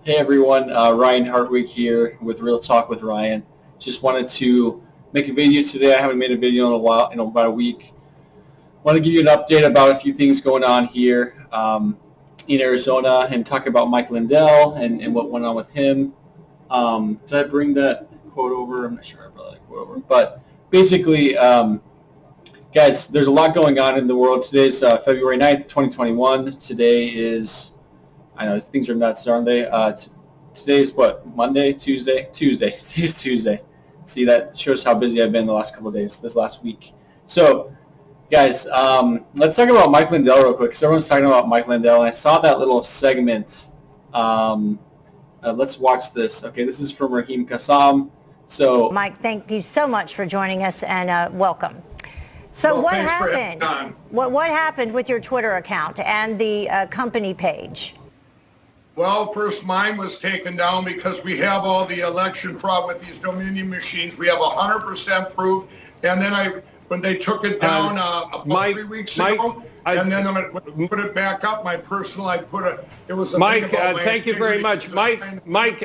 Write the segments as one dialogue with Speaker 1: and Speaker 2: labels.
Speaker 1: Hey everyone, Ryan Hartwig here with Real Talk with Ryan. Just wanted to make a video today. I haven't made a video in a while, about a week. Want to give you an update about a few things going on here in Arizona and talk about Mike Lindell and what went on with him. Did I bring that quote over? I'm not sure I brought that quote over. But basically, guys, there's a lot going on in the world. Today's February 9th, 2021. Today is, I know things are nuts, aren't they? Today's what? Monday? Tuesday? Tuesday. Today's Tuesday. See, that shows how busy I've been the last couple of days, this last week. So, guys, let's talk about Mike Lindell real quick, because everyone's talking about Mike Lindell, and I saw that little segment. Let's watch this. Okay, this is from Raheem Kassam. So,
Speaker 2: Mike, thank you so much for joining us, and welcome. So
Speaker 3: well,
Speaker 2: what happened? What happened with your Twitter account and the company page?
Speaker 3: Well, first mine was taken down because we have all the election fraud with these Dominion machines. We have 100% proof. And then when they took it down about 3 weeks ago, and then I'm going to put it back up, my personal, it was a
Speaker 4: Mike, thank you very much. Mike,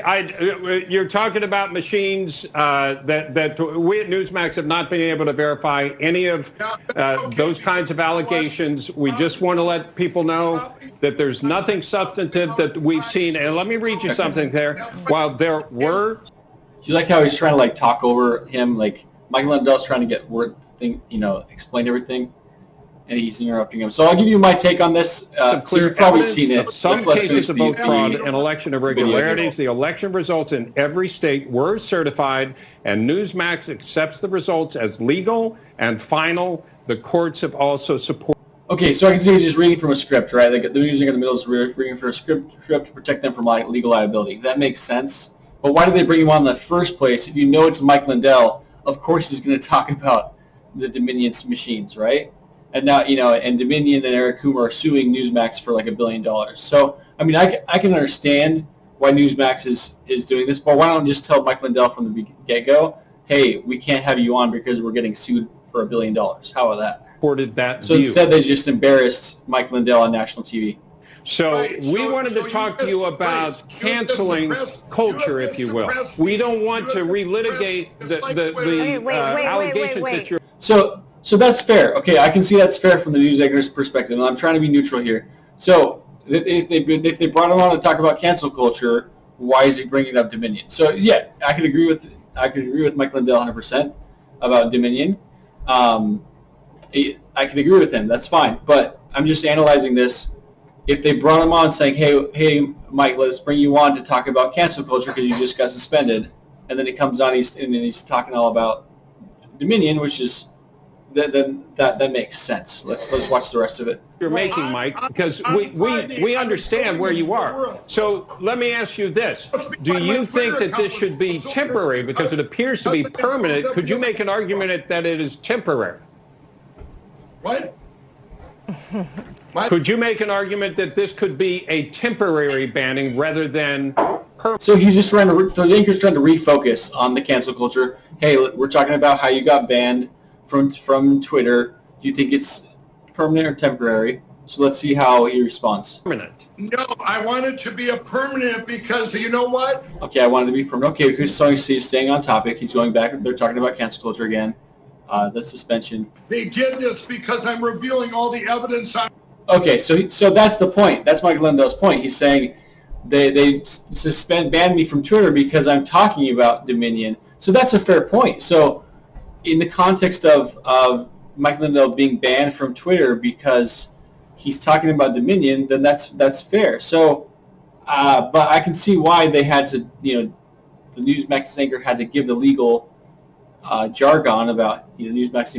Speaker 4: you're talking about machines that we at NewsMax have not been able to verify any of those kinds of allegations. We just want to let people know that there's nothing substantive that we've seen. And let me read you something there. While there were...
Speaker 1: Do you like how he's trying to like talk over him? Like Mike Lindell's trying to get explain everything, and he's interrupting him. So I'll give you my take on this. So you've probably seen it.
Speaker 4: Some cases of vote fraud and election irregularities. The election results in every state were certified, and NewsMax accepts the results as legal and final. The courts have also supported.
Speaker 1: Okay, so I can see he's just reading from a script, right? Like they're using in the middle is reading from a script to protect them from legal liability. That makes sense. But why did they bring him on in the first place? If you know it's Mike Lindell, of course he's going to talk about the Dominion machines, right? And now, and Dominion and Eric Coomer are suing NewsMax for like $1 billion. So, I mean, I can understand why NewsMax is doing this, but why don't just tell Mike Lindell from the get-go, hey, we can't have you on because we're getting sued for $1 billion. How about that? So instead, they just embarrassed Mike Lindell on national TV.
Speaker 4: So we wanted to talk to you about canceling culture, if you will. We don't want to relitigate the allegations that you're...
Speaker 1: So that's fair. Okay, I can see that's fair from the news anchor's perspective, and I'm trying to be neutral here. So if they brought him on to talk about cancel culture, why is he bringing up Dominion? So yeah, I could agree with Mike Lindell 100% about Dominion. I can agree with him. That's fine. But I'm just analyzing this. If they brought him on saying, hey, Mike, let's bring you on to talk about cancel culture because you just got suspended, and then he comes on and he's talking all about Dominion, which is that makes sense. Let's watch the rest of it.
Speaker 4: You're making, Mike, because we understand where you are. So let me ask you this. Do you think that this should be temporary because it appears to be permanent? Could you make an argument that it is temporary?
Speaker 3: What?
Speaker 4: Could you make an argument that this could be a temporary banning rather than permanent?
Speaker 1: So he's just the anchor's trying to refocus on the cancel culture. Hey, we're talking about how you got banned from Twitter. Do you think it's permanent or temporary? So let's see how he responds.
Speaker 4: Permanent.
Speaker 3: No, I want it to be a permanent because you know what?
Speaker 1: Okay, I wanted to be permanent. Okay, because he's staying on topic. He's going back. They're talking about cancel culture again. The suspension.
Speaker 3: They did this because I'm revealing all the evidence on...
Speaker 1: Okay, so that's the point. That's Mike Lindell's point. He's saying they banned me from Twitter because I'm talking about Dominion. So that's a fair point. So in the context of Mike Lindell being banned from Twitter because he's talking about Dominion, then that's fair. So, but I can see why they had to, the NewsMax anchor had to give the legal jargon about NewsMax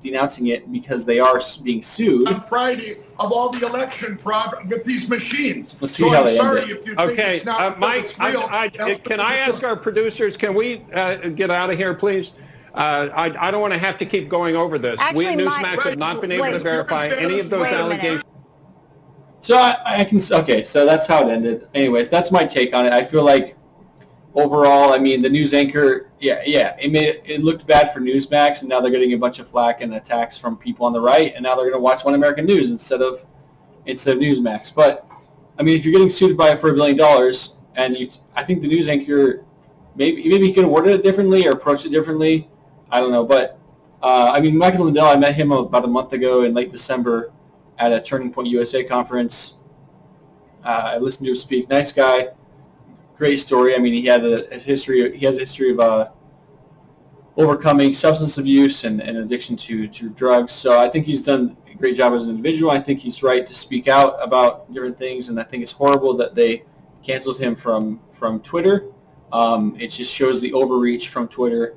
Speaker 1: denouncing it because they are being sued.
Speaker 3: On Friday of all the election fraud with these machines.
Speaker 1: Let's see how they end it.
Speaker 3: If you think it's not
Speaker 4: Mike, can I ask our producers, can we get out of here, please? I don't want to have to keep going over this.
Speaker 2: Actually,
Speaker 4: we at NewsMax have not been able to verify any of those allegations.
Speaker 1: So I can, okay, so that's how it ended. Anyways, that's my take on it. I feel like overall, I mean, the news anchor, it looked bad for NewsMax, and now they're getting a bunch of flack and attacks from people on the right, and now they're going to watch One American News instead of NewsMax. But I mean, if you're getting sued for $1 billion, and I think the news anchor, maybe he could have worded it differently or approached it differently. I don't know, but I mean, Mike Lindell, I met him about a month ago in late December at a Turning Point USA conference. I listened to him speak. Nice guy, great story. I mean, he has a history of overcoming substance abuse and addiction to drugs. So I think he's done a great job as an individual. I think he's right to speak out about different things, and I think it's horrible that they canceled him from Twitter. It just shows the overreach from Twitter.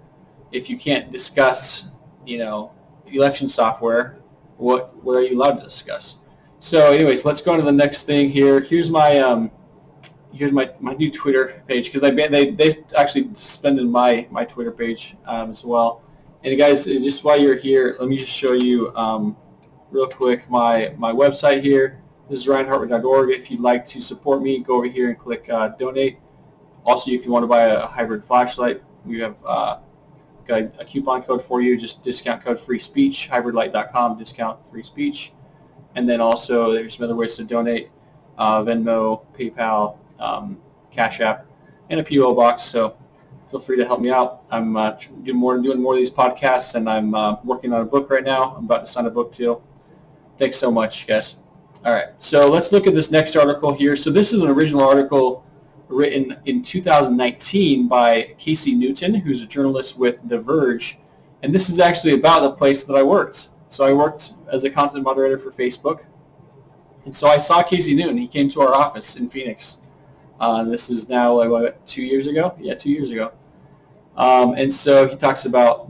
Speaker 1: If you can't discuss, election software, what are you allowed to discuss? So anyways, let's go on to the next thing here. Here's my new Twitter page, because they actually suspended my Twitter page as well. And guys, just while you're here, let me just show you real quick my website here. This is ryanhartwick.org. If you'd like to support me, go over here and click donate. Also, if you want to buy a hybrid flashlight, we have got a coupon code for you. Just discount code free speech, hybridlight.com, discount free speech. And then also there's some other ways to donate, Venmo, PayPal, Cash App, and a PO box. So feel free to help me out. I'm doing more of these podcasts, and I'm working on a book right now. I'm about to sign a book deal. Thanks so much, guys. All right, so let's look at this next article here. So this is an original article written in 2019 by Casey Newton, who's a journalist with The Verge, and this is actually about the place that I worked. So I worked as a content moderator for Facebook, and so I saw Casey Newton. He came to our office in Phoenix. This is now 2 years ago? Yeah, 2 years ago. And so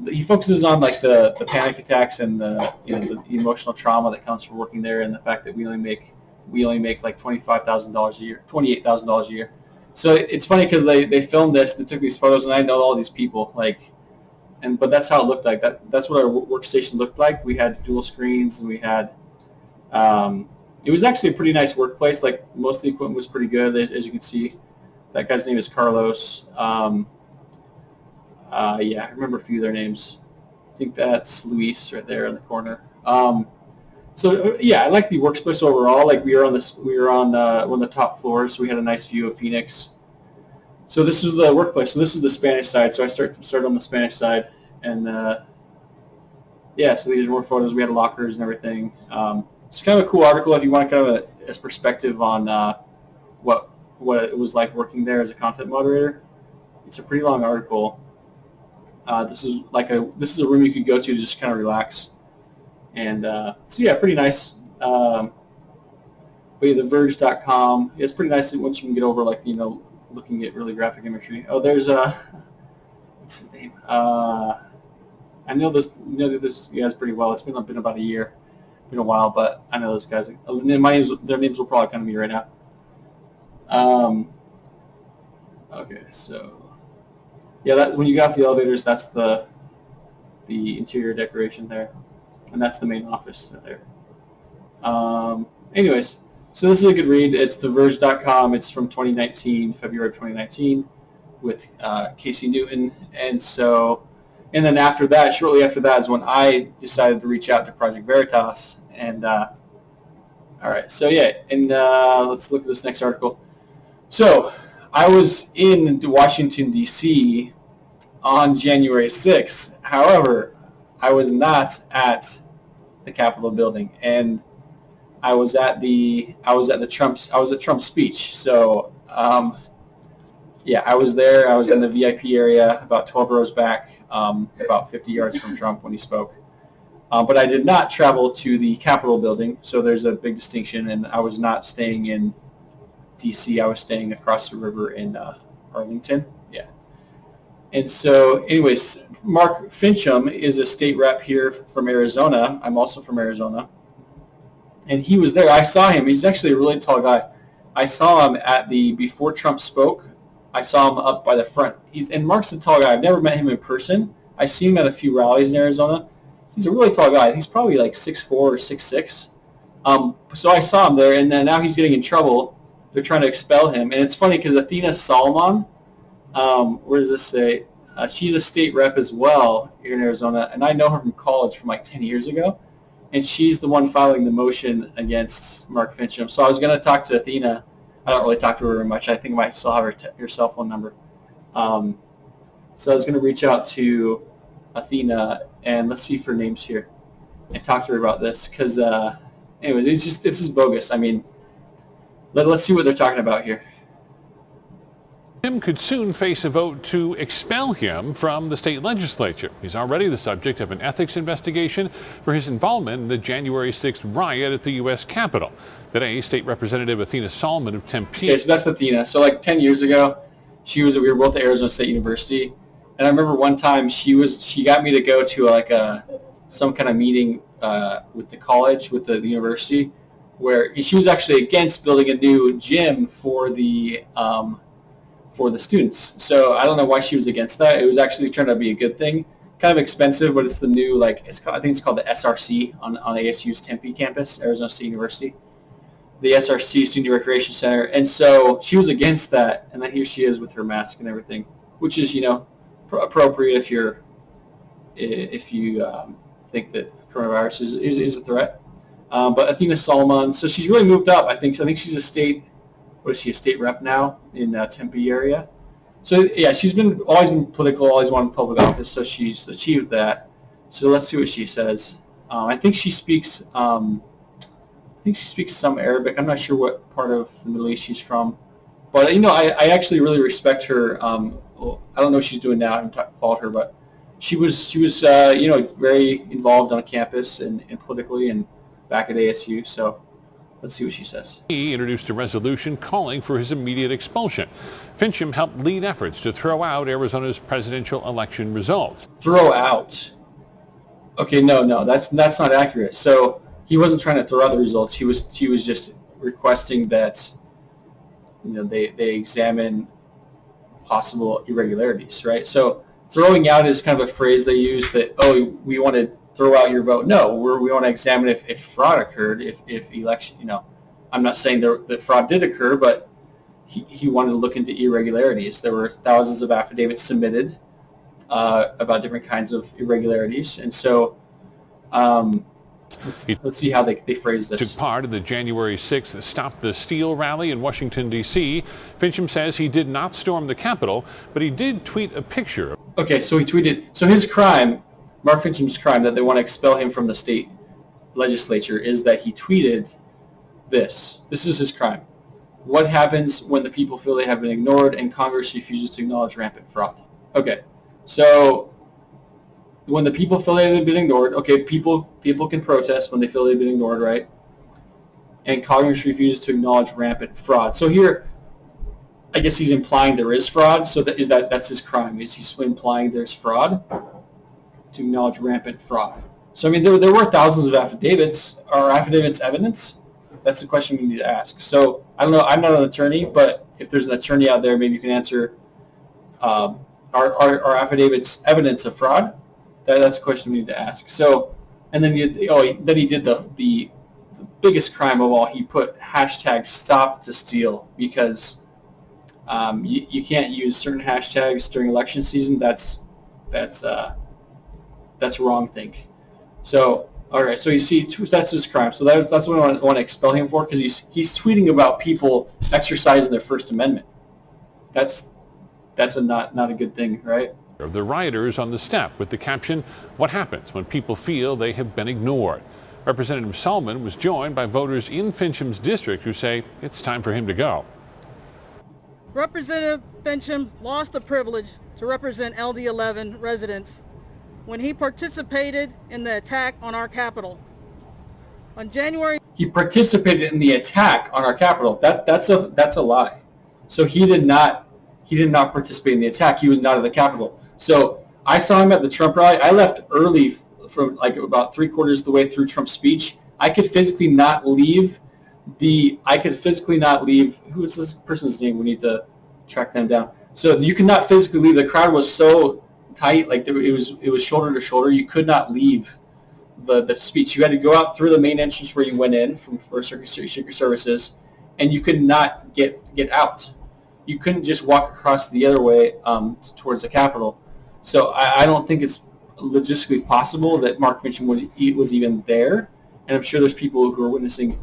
Speaker 1: he focuses on like the panic attacks and the emotional trauma that comes from working there, and the fact that we only make like $25,000 a year, $28,000 a year. So it's funny because they filmed this, they took these photos, and I know all these people, but that's how it looked like. That's what our workstation looked like. We had dual screens, and we had it was actually a pretty nice workplace. Like, most of the equipment was pretty good, as you can see. That guy's name is Carlos. Yeah, I remember a few of their names. I think that's Luis right there in the corner. So yeah, I like the workspace overall. Like, we were on one of the top floors, so we had a nice view of Phoenix. So this is the workplace. So this is the Spanish side. So I started on the Spanish side, and yeah. So these are more photos. We had lockers and everything. It's kind of a cool article if you want kind of a perspective on what it was like working there as a content moderator. It's a pretty long article. This is a room you could go to just kind of relax. And so yeah, pretty nice. But yeah, theverge.com. Yeah, it's pretty nice once you can get over looking at really graphic imagery. Oh, there's what's his name? I know this guys pretty well. It's been about a year, been a while, but I know those guys. Their names will probably come to me right now. Okay, so yeah, when you get off the elevators, that's the interior decoration there. And that's the main office there. Anyways, so this is a good read. It's theverge.com. It's from 2019, February of 2019, with Casey Newton. And then after that, shortly after that, is when I decided to reach out to Project Veritas. And all right, so yeah, and let's look at this next article. So I was in Washington, D.C. on January 6th. However, I was not at the Capitol building, and I was at Trump's speech. So yeah, I was there. I was in the VIP area, about 12 rows back, about 50 yards from Trump when he spoke. But I did not travel to the Capitol building, so there's a big distinction. And I was not staying in D.C. I was staying across the river in Arlington. Yeah. And so, anyways, Mark Finchem is a state rep here from Arizona. I'm also from Arizona. And he was there. I saw him. He's actually a really tall guy. I saw him before Trump spoke. I saw him up by the front. And Mark's a tall guy. I've never met him in person. I've seen him at a few rallies in Arizona. He's a really tall guy. He's probably like 6'4" or 6'6". So I saw him there, and then now he's getting in trouble. They're trying to expel him. And it's funny because Athena Salman, where does this say? She's a state rep as well here in Arizona, and I know her from college from like 10 years ago, and she's the one filing the motion against Mark Finchem. So I was going to talk to Athena I don't really talk to her very much. I think I might still have her cell phone number. So I was going to reach out to Athena, and let's see if her name's here, and talk to her about this, because anyways, this is bogus. I mean, let's see what they're talking about here.
Speaker 5: Tim could soon face a vote to expel him from the state legislature. He's already the subject of an ethics investigation for his involvement in the January 6th riot at the U.S. Capitol. Today, State Representative Athena Salman of Tempe.
Speaker 1: Okay, so that's Athena. So like 10 years ago, we were both at Arizona State University, and I remember one time she got me to go to some kind of meeting with the college, with the university, where she was actually against building a new gym for the students. So I don't know why she was against that. It was actually trying to be a good thing. Kind of expensive, but it's the new, I think it's called the SRC on ASU's Tempe campus, Arizona State University. The SRC, Student Recreation Center. And so she was against that, and then here she is with her mask and everything, which is, appropriate if you think that coronavirus is a threat. But Athena Salman, so she's really moved up. I think she's a state rep now in Tempe area. So yeah, she's always been political, always wanted public office. So she's achieved that. So let's see what she says. I think she speaks some Arabic. I'm not sure what part of the Middle East she's from, but I actually really respect her. I don't know what she's doing now. I haven't followed her, but she was very involved on campus and politically and back at ASU. So let's see what she says.
Speaker 5: He introduced a resolution calling for his immediate expulsion. Fincham helped lead efforts to throw out Arizona's presidential election results.
Speaker 1: Throw out? Okay, no, that's not accurate. So he wasn't trying to throw out the results. He was just requesting that they examine possible irregularities, right? So throwing out is kind of a phrase they use that, we want to throw out your vote. No, we want to examine if fraud occurred, if election, I'm not saying that fraud did occur, but he wanted to look into irregularities. There were thousands of affidavits submitted about different kinds of irregularities. And so let's see how they phrase this.
Speaker 5: Took part in the January 6th Stop the Steal rally in Washington, D.C. Fincham says he did not storm the Capitol, but he did tweet a picture.
Speaker 1: Okay, so he tweeted, so his crime, Mark Fincham's crime, that they want to expel him from the state legislature, is that he tweeted this. This is his crime. What happens when the people feel they have been ignored and Congress refuses to acknowledge rampant fraud? Okay, so when the people feel they've been ignored, okay, people can protest when they feel they've been ignored, right? And Congress refuses to acknowledge rampant fraud. So here, I guess he's implying there is fraud. So that's his crime. Is he implying there's fraud? To acknowledge rampant fraud. So I mean, there were thousands of affidavits. Are affidavits evidence? That's the question we need to ask. So I don't know. I'm not an attorney, but if there's an attorney out there, maybe you can answer. Are affidavits evidence of fraud? That's a question we need to ask. So, and then he did the biggest crime of all. He put hashtag Stop the Steal because you can't use certain hashtags during election season. That's wrong think. So, all right. So you see, that's his crime. So that's what I want to expel him for, because he's tweeting about people exercising their First Amendment. That's not a good thing, right?
Speaker 5: Of the rioters on the step with the caption, "What happens when people feel they have been ignored?" Representative Salman was joined by voters in Fincham's district who say it's time for him to go.
Speaker 6: Representative Fincham lost the privilege to represent LD11 residents when he participated in the attack on our Capitol. On January...
Speaker 1: He participated in the attack on our Capitol. That's a lie. So he did not participate in the attack. He was not at the Capitol. So I saw him at the Trump rally. I left early from about 3/4 of the way through Trump's speech. I could physically not leave. Who is this person's name? We need to track them down. So you could not physically leave. The crowd was so tight, it was shoulder to shoulder. You could not leave the speech. You had to go out through the main entrance where you went in from First Secret Services, and you could not get out. You couldn't just walk across the other way towards the Capitol. So I don't think it's logistically possible that Mark Finchem was even there. And I'm sure there's people who are witnessing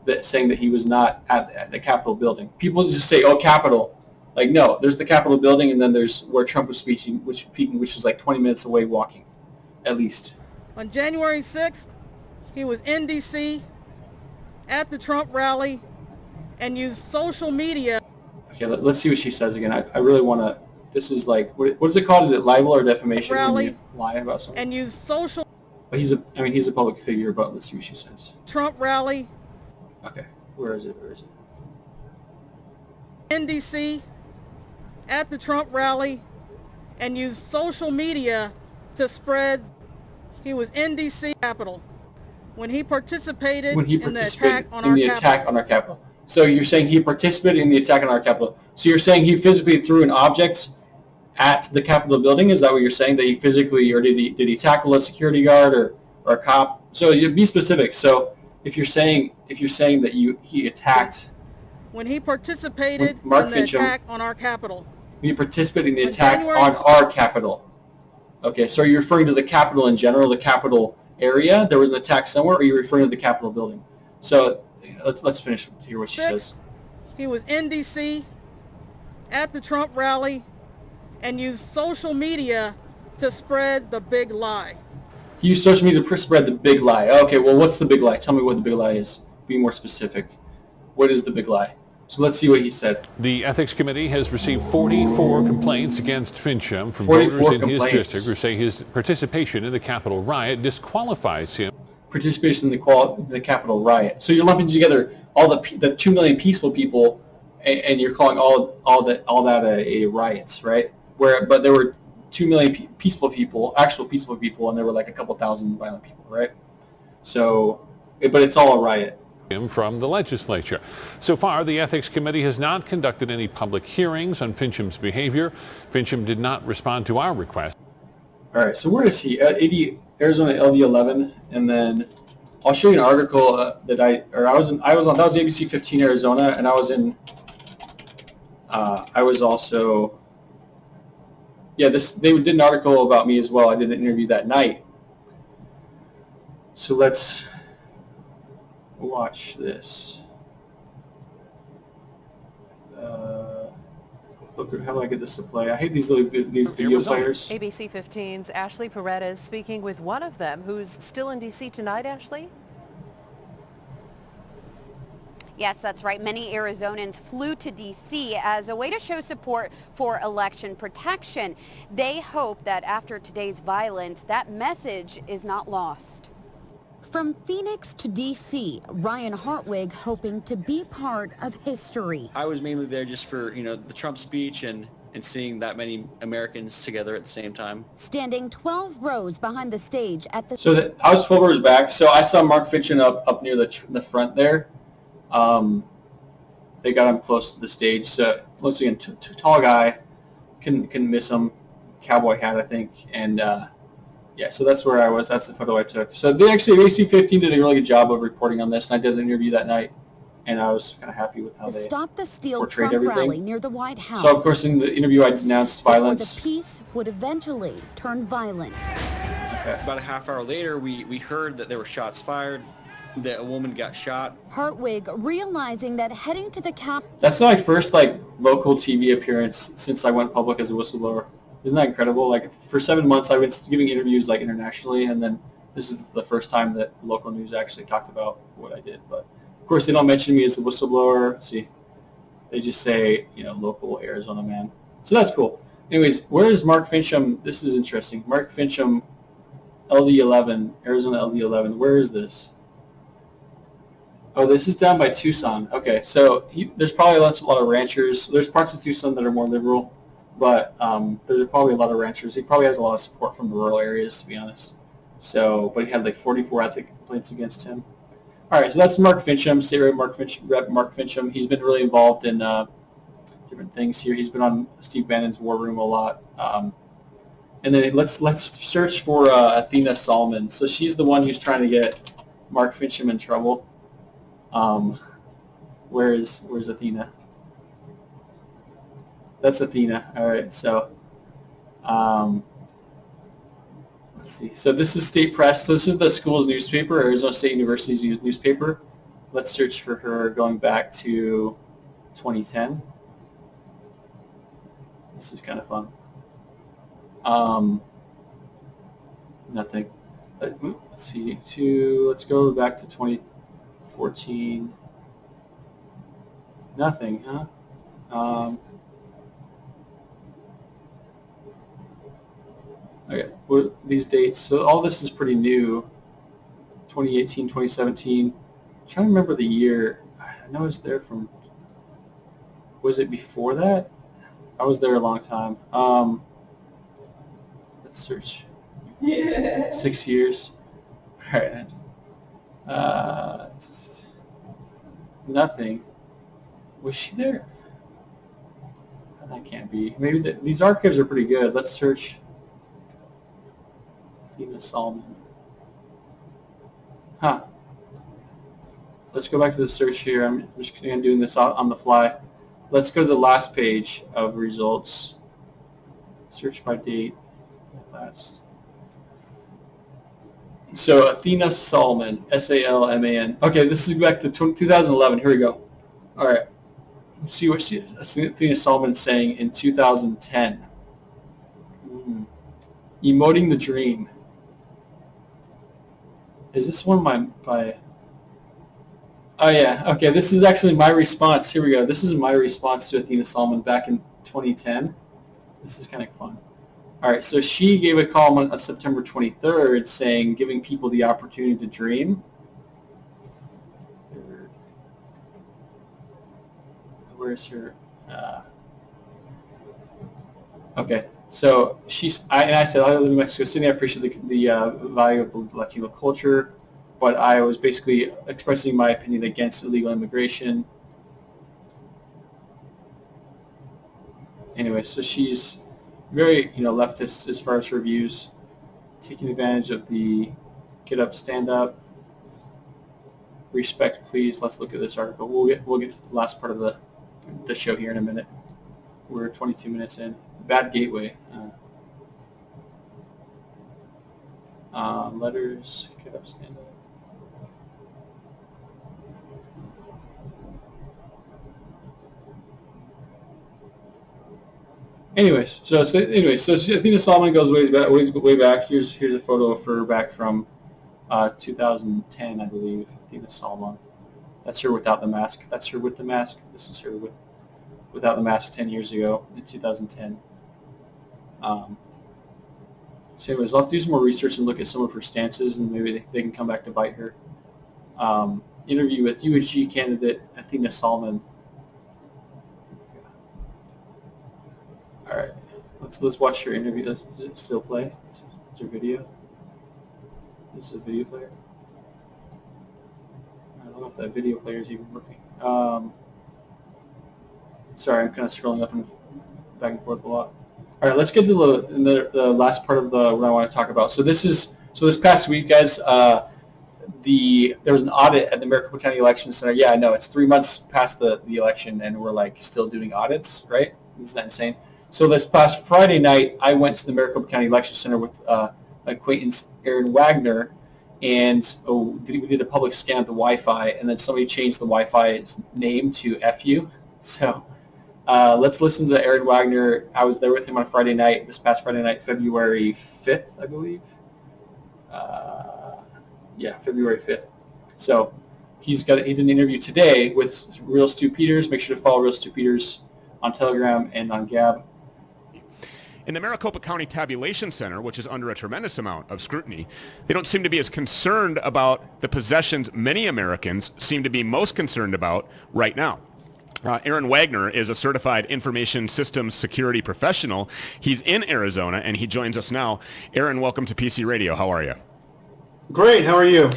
Speaker 1: that saying that he was not at the Capitol building. People just say, "Oh, Capitol." Like, no, there's the Capitol building, and then there's where Trump was speaking, which was like 20 minutes away walking, at least.
Speaker 6: On January 6th, he was in D.C. at the Trump rally and used social media.
Speaker 1: Okay, let's see what she says again. I really want to. This is like, what is it called? Is it libel or defamation when you lie about something?
Speaker 6: And used social.
Speaker 1: But he's a public figure, but let's see what she says.
Speaker 6: Trump rally.
Speaker 1: Okay, where is it?
Speaker 6: In D.C. at the Trump rally and used social media to spread. He was in D.C. Capitol when he participated in the attack on our Capitol.
Speaker 1: So you're saying he participated in the attack on our Capitol. So you're saying he physically threw an object at the Capitol building? Is that what you're saying? That he physically, or did he tackle a security guard or a cop? So you be specific. So if you're saying that he attacked
Speaker 6: when he participated in
Speaker 1: Mark
Speaker 6: the
Speaker 1: Finchem,
Speaker 6: attack on our Capitol.
Speaker 1: He participated in the attack on our Capitol. Okay, so are you referring to the Capitol in general, the Capitol area? There was an attack somewhere, or are you referring to the Capitol building? So let's finish to hear what she says.
Speaker 6: He was in D.C. at the Trump rally and used social media to spread the big lie.
Speaker 1: He used social media to spread the big lie. Okay, well, what's the big lie? Tell me what the big lie is. Be more specific. What is the big lie? So let's see what he said.
Speaker 5: The Ethics Committee has received 44 complaints against Fincham from voters in his district who say his participation in the Capitol riot disqualifies him.
Speaker 1: Participation in the Capitol riot. So you're lumping together all the 2 million peaceful people, and you're calling all that a riot, right? But there were 2 million peaceful people, actual peaceful people, and there were like a couple thousand violent people, right? So, but it's all a riot.
Speaker 5: From the legislature. So far, the Ethics Committee has not conducted any public hearings on Fincham's behavior. Fincham did not respond to our request.
Speaker 1: All right, so where is he? 80 Arizona LD11, and then I'll show you an article that that was ABC 15 Arizona, and I was also, they did an article about me as well. I did an interview that night. So let's watch this. Look, how do I get this to play? I hate these video players.
Speaker 7: ABC 15's Ashley Paredes speaking with one of them who's still in D.C. tonight, Ashley?
Speaker 8: Yes, that's right. Many Arizonans flew to D.C. as a way to show support for election protection. They hope that after today's violence, that message is not lost.
Speaker 9: From Phoenix to D.C., Ryan Hartwig hoping to be part of history.
Speaker 10: I was mainly there just for, the Trump speech and seeing that many Americans together at the same time.
Speaker 9: Standing 12 rows behind the stage at the...
Speaker 1: So I was 12 rows back, so I saw Mark Finchem up near the front there. They got him close to the stage. So once again, tall guy, couldn't miss him. Cowboy hat, I think, and yeah, so that's where I was. That's the photo I took. So ABC 15 did a really good job of reporting on this, and I did an interview that night, and I was kind of happy with how they portrayed everything.
Speaker 9: Rally near the White House.
Speaker 1: So of course in the interview I denounced violence.
Speaker 9: The peace would eventually turn violent.
Speaker 10: Okay. About a half hour later, we heard that there were shots fired, that a woman got shot.
Speaker 9: Hartwig realizing that heading to the Capitol.
Speaker 1: That's my first local TV appearance since I went public as a whistleblower. Isn't that incredible? For 7 months I've been giving interviews internationally, and then this is the first time that local news actually talked about what I did. But of course they don't mention me as a whistleblower. See, they just say, local Arizona man. So that's cool. Anyways, where is Mark Finchem? This is interesting. Mark Finchem, LD11, Arizona LD11. Where is this? Oh, this is down by Tucson. Okay, so there's probably a lot of ranchers. There's parts of Tucson that are more liberal. But there's probably a lot of ranchers. He probably has a lot of support from the rural areas, to be honest. So, but he had 44 ethics complaints against him. All right, so that's Mark Finchem, State Rep Mark Finchem. He's been really involved in different things here. He's been on Steve Bannon's War Room a lot. And then let's search for Athena Salman. So she's the one who's trying to get Mark Finchem in trouble. Where's Athena? That's Athena. All right, so let's see. So this is State Press. So this is the school's newspaper, Arizona State University's newspaper. Let's search for her going back to 2010. This is kind of fun. Nothing. Let's see. Let's go back to 2014. Nothing, huh? Okay, what these dates? So all this is pretty new. 2018, 2017. I'm trying to remember the year. I know I was there from. Was it before that? I was there a long time. Let's search. Yeah. 6 years. All right. Nothing. Was she there? That can't be. Maybe these archives are pretty good. Let's search. Athena Salman. Huh. Let's go back to the search here. I'm just doing this on the fly. Let's go to the last page of results. Search by date. Last. So Athena Salman, S-A-L-M-A-N. Okay, this is back to 2011. Here we go. All right. Let's see what Athena Salman's saying in 2010. Emoting the dream. Is this one by? Oh yeah. Okay, this is actually my response. Here we go. This is my response to Athena Salman back in 2010. This is kind of fun. All right, so she gave a call on September 23rd saying, giving people the opportunity to dream. Where's her? Okay, so I said, I live in Mexico City. I appreciate the value of the Latino culture, but I was basically expressing my opinion against illegal immigration. Anyway, so she's very, leftist as far as her views, taking advantage of the get up, stand up, respect, please. Let's look at this article. We'll get to the last part of the show here in a minute. We're 22 minutes in. Bad gateway. Letters, get up, stand up. Anyways, so Athena Salman goes way back. Here's a photo of her back from 2010, I believe. Athena Salman. That's her without the mask. That's her with the mask. This is her without the mask 10 years ago in 2010. So anyways, I'll do some more research and look at some of her stances, and maybe they can come back to bite her. Interview with USG candidate Athena Salman. All right, let's watch your interview. Does it still play? Is your video? This is a video player. I don't know if that video player is even working. Sorry, I'm kind of scrolling up and back and forth a lot. All right, let's get to the last part of what I want to talk about. So this past week, guys, there was an audit at the Maricopa County Election Center. Yeah, I know it's 3 months past the election, and we're still doing audits, right? Isn't that insane? So this past Friday night, I went to the Maricopa County Election Center with my acquaintance Aaron Wagner, and we did a public scan of the Wi-Fi, and then somebody changed the Wi-Fi name to FU. So let's listen to Aaron Wagner. I was there with him on Friday night, this past Friday night, February 5th, I believe. February 5th. So he did an interview today with Real Stu Peters. Make sure to follow Real Stu Peters on Telegram and on Gab.
Speaker 11: In the Maricopa County Tabulation Center, which is under a tremendous amount of scrutiny, they don't seem to be as concerned about the possessions many Americans seem to be most concerned about right now. Aaron Wagner is a certified information systems security professional. He's in Arizona, and he joins us now. Aaron, welcome to PC Radio. How are you?
Speaker 12: Great. How are you?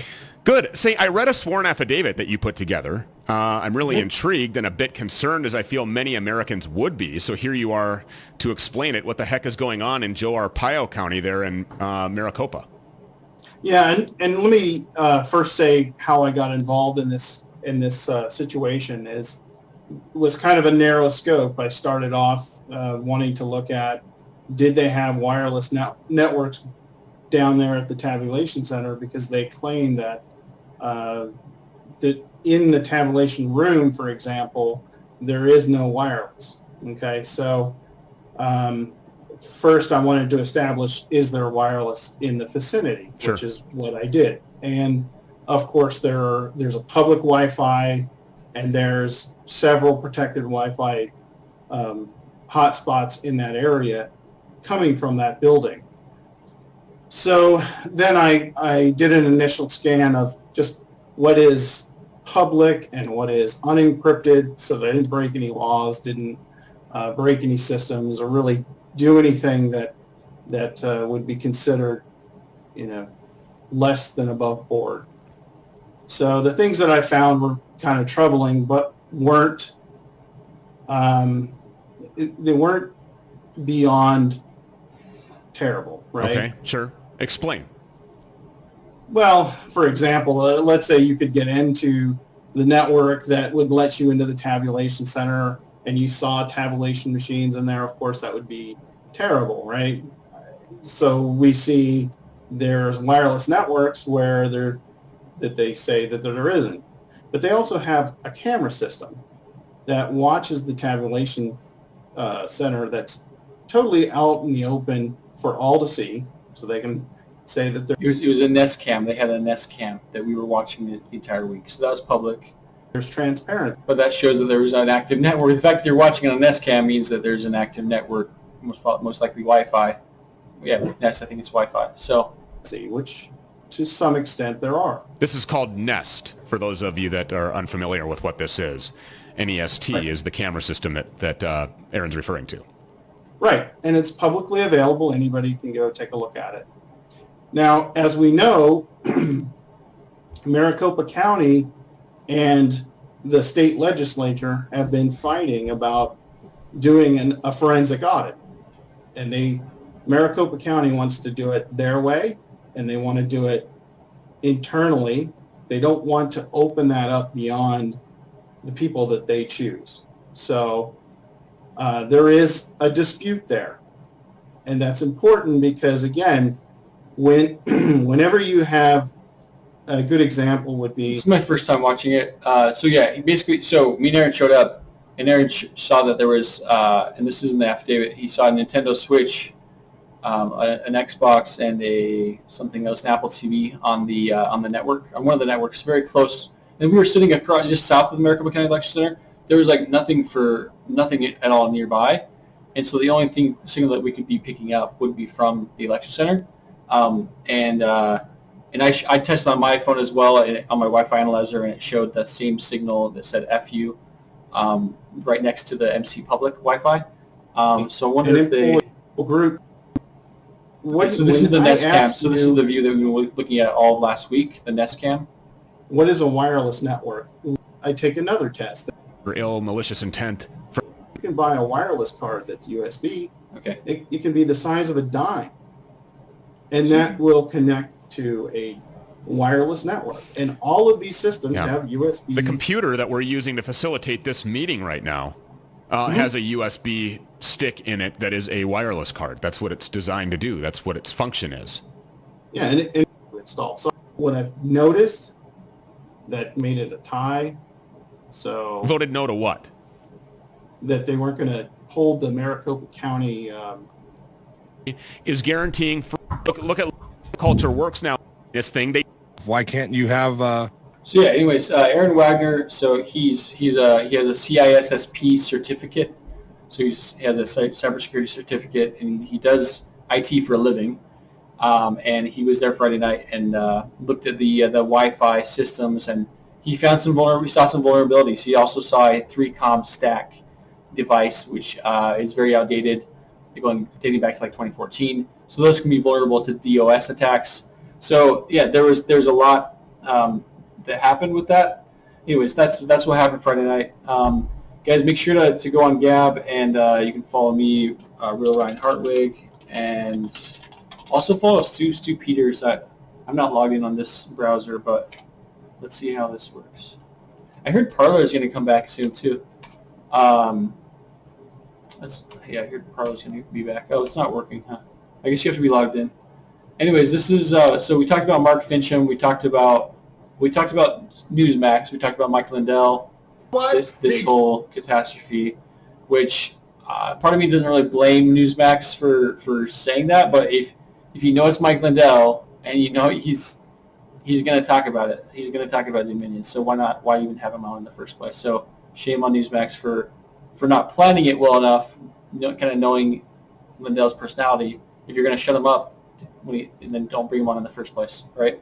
Speaker 11: Good. Say, I read a sworn affidavit that you put together. I'm really intrigued and a bit concerned, as I feel many Americans would be. So here you are to explain it. What the heck is going on in Joe Arpaio County there in Maricopa?
Speaker 12: Yeah, and let me first say how I got involved in this situation. Was kind of a narrow scope. I started off wanting to look at, did they have wireless networks down there at the tabulation center, because they claim that in the tabulation room, for example, there is no wireless. Okay, so first I wanted to establish, is there wireless in the vicinity,
Speaker 11: Sure.
Speaker 12: which is what I did. And of course there's a public Wi-Fi and there's several protected Wi-Fi hotspots in that area coming from that building. So then I did an initial scan of just what is public and what is unencrypted, so that I didn't break any laws, didn't break any systems, or really do anything that would be considered, less than above board. So the things that I found were kind of troubling, but weren't they weren't beyond terrible, right?
Speaker 11: Okay, sure. Explain.
Speaker 12: Well, for example, let's say you could get into the network that would let you into the tabulation center and you saw tabulation machines in there. Of course, that would be terrible, right? So we see there's wireless networks where they say that there isn't. But they also have a camera system that watches the tabulation center that's totally out in the open for all to see, so they can say that
Speaker 1: it was a Nest Cam. They had a Nest Cam that we were watching the entire week, so that was public.
Speaker 12: There's transparent.
Speaker 1: But that shows that there was an active network. The fact that you're watching on a Nest Cam means that there's an active network, most likely Wi-Fi. Yeah, Nest, I think it's Wi-Fi. So,
Speaker 12: which to some extent there are.
Speaker 11: This is called Nest, for those of you that are unfamiliar with what this is. NEST
Speaker 12: Right.
Speaker 11: is the camera system that Aaron's referring to.
Speaker 12: Right, and it's publicly available. Anybody can go take a look at it. Now, as we know, Maricopa County and the state legislature have been fighting about doing a forensic audit. And Maricopa County wants to do it their way, and they want to do it internally. They don't want to open that up beyond the people that they choose. So there is a dispute there. And that's important because, again, whenever you have a good example would be...
Speaker 1: This is my first time watching it. So me and Aaron showed up, and Aaron saw that there was, and this is in the affidavit, he saw a Nintendo Switch, an Xbox, and something else, an Apple TV on the network, on one of the networks, very close. And we were sitting across, just south of the Maricopa County Election Center. There was like nothing at all nearby, and so the only signal that we could be picking up would be from the election center. And I tested on my phone as well, and on my Wi-Fi analyzer, and it showed that same signal that said "FU" right next to the MC Public Wi-Fi. So I wonder if they
Speaker 12: group.
Speaker 1: So this is the Nest Cam. So this is the view that we were looking at all last week. The Nest Cam.
Speaker 12: What is a wireless network? I take another test.
Speaker 11: For ill malicious intent.
Speaker 12: You can buy a wireless card that's USB.
Speaker 1: Okay.
Speaker 12: It can be the size of a dime, and that will connect to a wireless network. And all of these systems have USB.
Speaker 11: The computer that we're using to facilitate this meeting right now has a USB stick in it that is a wireless card. That's what it's designed to do. That's what its function is.
Speaker 12: Yeah, and it install. So what I've noticed that made it a tie. So
Speaker 11: voted no to what?
Speaker 12: That they weren't going to hold the Maricopa County.
Speaker 11: Is guaranteeing. Look at culture works now. This thing
Speaker 13: Why can't you have?
Speaker 1: So yeah. Anyways, Aaron Wagner. So he has a CISSP certificate. So he has a cybersecurity certificate, and he does IT for a living. And he was there Friday night and looked at the Wi-Fi systems, and he found we saw some vulnerabilities. He also saw a 3-com stack device, which is very outdated, dating back to like 2014. So those can be vulnerable to DOS attacks. So yeah, there's a lot that happened with that. Anyways, that's what happened Friday night. Guys, make sure to go on Gab, and you can follow me, Real Ryan Hartwig, and also follow Stu Peters. I'm not logged in on this browser, but let's see how this works. I heard Parler is going to come back soon too. I heard Parler's going to be back. Oh, it's not working, huh? I guess you have to be logged in. Anyways, this is so we talked about Mark Finchem. We talked about We talked about NewsMax. We talked about Mike Lindell. This whole catastrophe, which part of me doesn't really blame NewsMax for saying that, but if you know it's Mike Lindell and you know he's going to talk about it, he's going to talk about Dominion. So why even have him on in the first place? So shame on NewsMax for not planning it well enough, kind of knowing Lindell's personality. If you're going to shut him up, and then don't bring him on in the first place, right?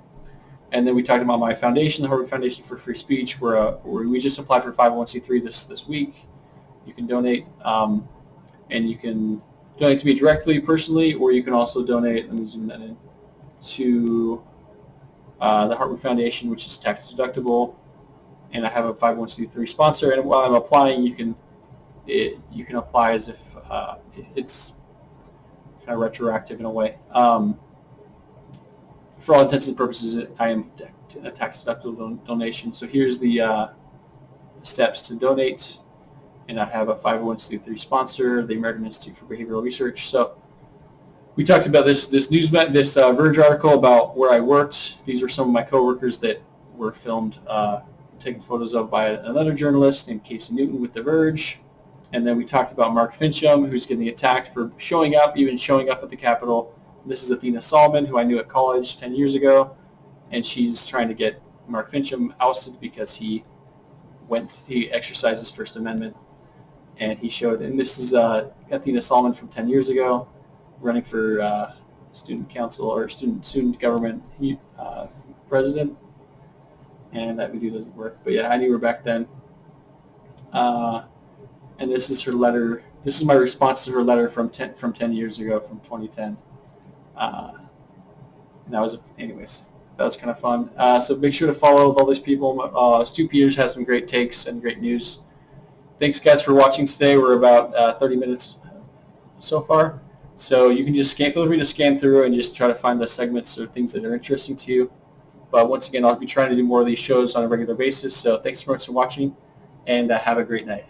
Speaker 1: And then we talked about my foundation, the Harvard Foundation for Free Speech, where we just applied for 501c3 this week. You can donate, and you can donate to me directly, personally, or you can also donate, let me zoom that in, to the Harvard Foundation, which is tax deductible, and I have a 501c3 sponsor. And while I'm applying, you can apply as if it's kind of retroactive in a way. For all intents and purposes, I am a tax deductible donation. So here's the steps to donate, and I have a 501c3 sponsor, the American Institute for Behavioral Research. So we talked about this Verge article about where I worked. These are some of my coworkers that were filmed taken photos of by another journalist named Casey Newton with The Verge. And then we talked about Mark Finchem, who's getting attacked for showing up at the Capitol. This is Athena Salman, who I knew at college 10 years ago, and she's trying to get Mark Finchem ousted because he exercised his First Amendment, and he showed. And this is Athena Salman from 10 years ago, running for student council or student government president, and that video doesn't work. But yeah, I knew her back then. And this is her letter. This is my response to her letter from 10 years ago, from 2010. And that was, anyways, that was kind of fun. So make sure to follow all these people. Stu Peters has some great takes and great news. Thanks, guys, for watching today. We're about 30 minutes so far. So you can just feel free to scan through and just try to find the segments or things that are interesting to you. But once again, I'll be trying to do more of these shows on a regular basis. So thanks so much for watching, and have a great night.